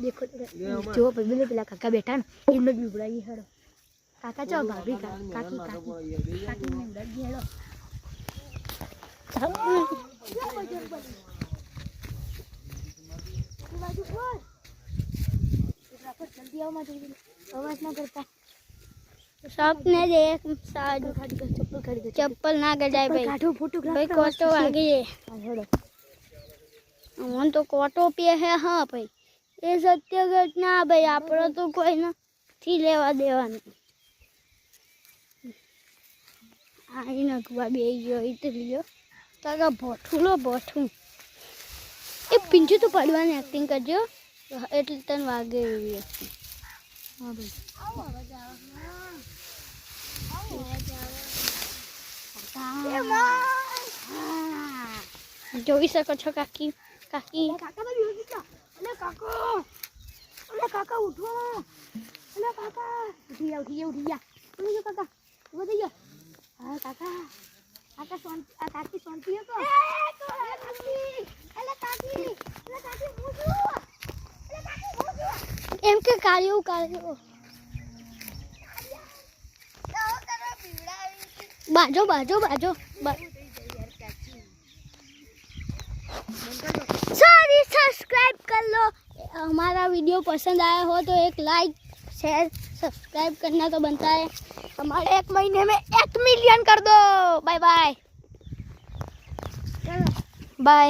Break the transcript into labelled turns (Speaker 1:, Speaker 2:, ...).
Speaker 1: देखो जो भाई पेला काका बैठा ना इनमें भी उड़ाई हेड़ो काका चो भाभी काकी काकी काकी ने उड़ाई हेड़ो जल्दी आओ मत आवाज ना करता सबने देख साइड चप्पल ना गजाय भाई काठो फोटोग्राफ भाई कोटो आगे हेड़ो मन तो कोटो पे है। हाँ भाई ये सत्य घटना भाई आप तो कोई ना थी लेवा देवा नहीं आई नकवा बे गयो इते लियो ताका बोठुलो बोठू ए पिंजू तो पड़वानी एक्टिंग करजो એટલે તન વાગે એવી एक्टिंग। हां भाई આવો અવાજ આવે એ માં જોઈ શકો છો કાકી કાકી કાકા તો બેસી ગયા અલે કાકા ઉઠો અલે કાકા ઉઠી ગયા ઉઠી જો કાકા ઉભો થઈ ગયો હા કાકા કાકા શાંતિ આ કાકી શાંતિ હે તો એ કાકી મૂજો એમ કે કાળિયો बाजो सॉरी सब्सक्राइब कर लो। हमारा वीडियो पसंद आया हो तो एक लाइक शेयर सब्सक्राइब करना तो बनता है। हमारे 1 महीने में 1 मिलियन कर दो। Bye bye bye.